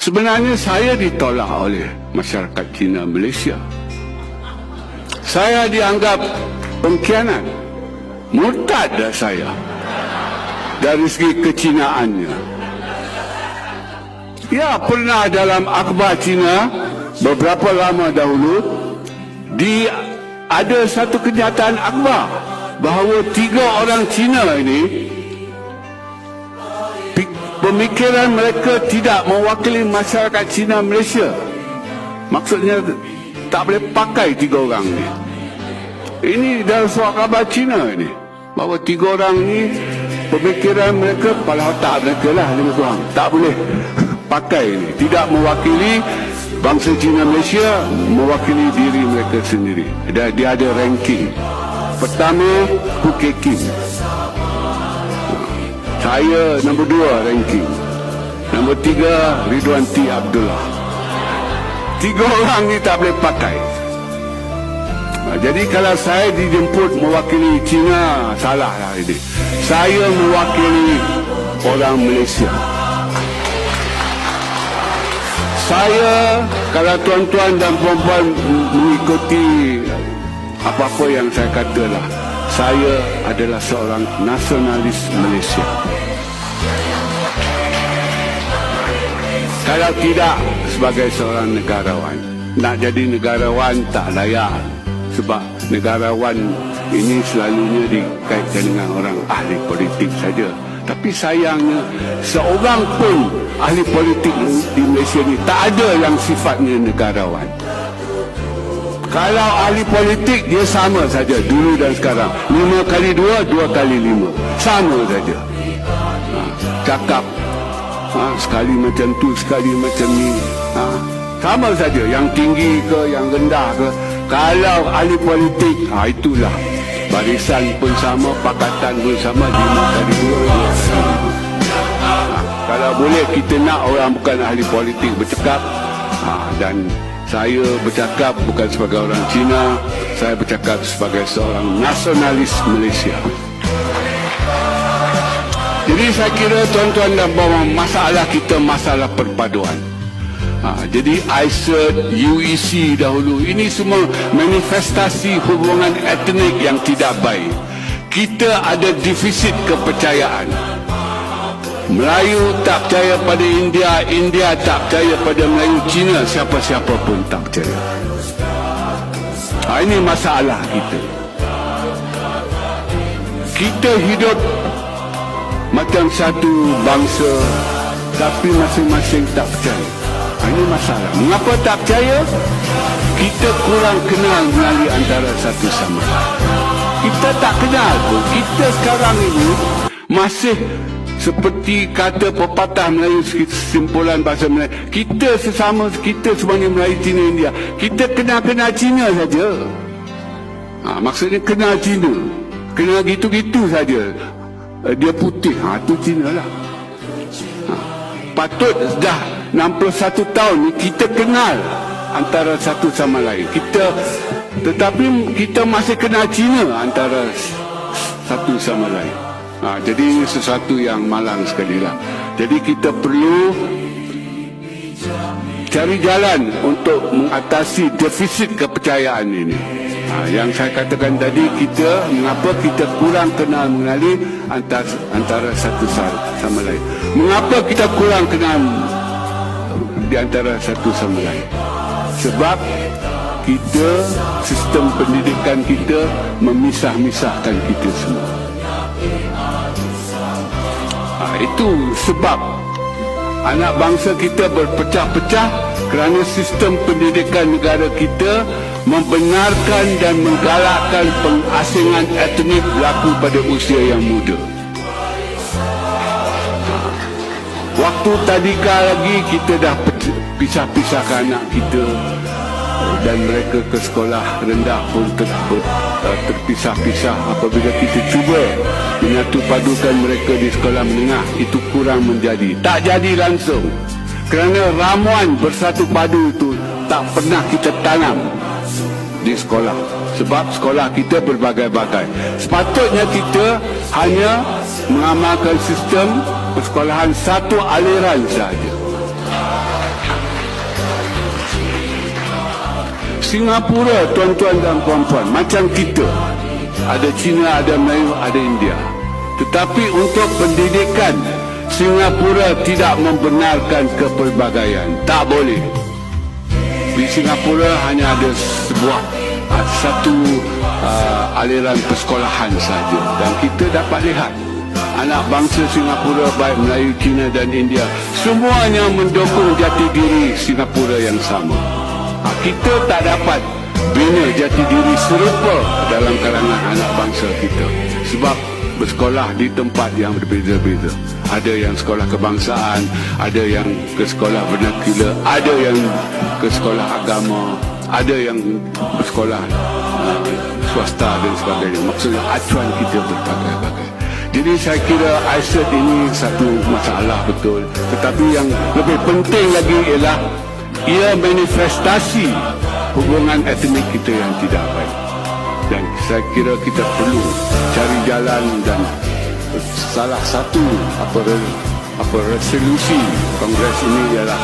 Sebenarnya saya ditolak oleh masyarakat Cina Malaysia. Saya dianggap pengkhianat, murtad dah saya dari segi kecinaannya. Ya, pernah dalam akhbar Cina beberapa lama dahulu ada satu kenyataan akhbar bahawa 3 orang Cina ini pemikiran mereka tidak mewakili masyarakat Cina Malaysia. Maksudnya tak boleh pakai 3 orang ni. Ini dalam surat khabar Cina ini, bahawa 3 orang ni pemikiran mereka, kepala otak mereka lah lebih kurang, tak boleh pakai ini, tidak mewakili bangsa Cina Malaysia, mewakili diri mereka sendiri. Dia ada ranking. Pertama, Hu Kei-kin, saya nombor 2 ranking. Nombor 3, Ridwan T. Abdullah. 3 orang ni tak boleh pakai. Jadi kalau saya dijemput mewakili Cina, salah lah ini. Saya mewakili orang Malaysia. Saya, kalau tuan-tuan dan puan-puan mengikuti apa-apa yang saya katalah, saya adalah seorang nasionalis Malaysia. Kalau tidak, sebagai seorang negarawan. Nak jadi negarawan tak layak, sebab negarawan ini selalunya dikaitkan dengan orang ahli politik saja. Tapi sayangnya, seorang pun ahli politik di Malaysia ni tak ada yang sifatnya negarawan. Kalau ahli politik, dia sama saja dulu dan sekarang. 5 kali 2, 2 kali 5, sama saja. Cakap sekali macam tu, sekali macam ni, sama saja. Yang tinggi ke, yang rendah ke. Kalau ahli politik, itulah, barisan pun sama, pakatan pun sama, 5 kali 2, 2 kali 5. Kalau boleh kita nak orang bukan ahli politik bercakap, dan saya bercakap bukan sebagai orang Cina, saya bercakap sebagai seorang nasionalis Malaysia. Jadi saya kira tuan-tuan dan puan, masalah kita masalah perpaduan. Jadi ICERT, UEC dahulu, ini semua manifestasi hubungan etnik yang tidak baik. Kita ada defisit kepercayaan. Melayu tak percaya pada India, India tak percaya pada Melayu, Cina siapa-siapa pun tak percaya. Ini masalah kita. Kita hidup macam satu bangsa, tapi masing-masing tak percaya. Ini masalah. Mengapa tak percaya? Kita kurang kenal melalui antara satu sama lain. Kita tak kenal pun. Kita sekarang ini masih seperti kata pepatah Melayu, simpulan bahasa Melayu, kita sesama, kita semuanya Melayu, Cina, India. Kita kenal Cina saja. Maksudnya kenal Cina, kenal gitu-gitu saja. Dia putih, itu Cina lah. Patut dah 61 tahun ni kita kenal antara satu sama lain. Tetapi kita masih kenal Cina antara satu sama lain. Jadi ini sesuatu yang malang sekali lah. Jadi kita perlu cari jalan untuk mengatasi defisit kepercayaan ini. Yang saya katakan tadi, mengapa kita kurang kenal mengenali antara satu sama lain. Mengapa kita kurang kenal di antara satu sama lain? Sebab kita, sistem pendidikan kita memisah-misahkan kita semua. Itu sebab anak bangsa kita berpecah-pecah kerana sistem pendidikan negara kita membenarkan dan menggalakkan pengasingan etnik berlaku pada usia yang muda. Waktu tadika lagi kita dah pisah-pisahkan anak kita, dan mereka ke sekolah rendah pun terpisah-pisah. Apabila kita cuba menyatu padukan mereka di sekolah menengah, itu kurang menjadi, tak jadi langsung, kerana ramuan bersatu padu itu tak pernah kita tanam di sekolah. Sebab sekolah kita berbagai-bagai. Sepatutnya kita hanya mengamalkan sistem persekolahan satu aliran sahaja. Singapura, tuan-tuan dan puan-puan, macam kita, ada Cina, ada Melayu, ada India. Tetapi untuk pendidikan, Singapura tidak membenarkan kepelbagaian. Tak boleh. Di Singapura hanya ada satu aliran persekolahan saja. Dan kita dapat lihat anak bangsa Singapura, baik Melayu, Cina dan India, semuanya mendukung jati diri Singapura yang sama. Kita tak dapat bina jati diri serupa dalam kalangan anak bangsa kita, sebab bersekolah di tempat yang berbeza-beza. Ada yang sekolah kebangsaan, ada yang ke sekolah vernacular, ada yang ke sekolah agama, ada yang bersekolah swasta dan sebagainya. Maksudnya acuan kita berbagai-bagai. Jadi saya kira ISET ini satu masalah betul. Tetapi yang lebih penting lagi ialah ia manifestasi hubungan etnik kita yang tidak baik. Dan saya kira kita perlu cari jalan, dan salah satu resolusi Kongres ini ialah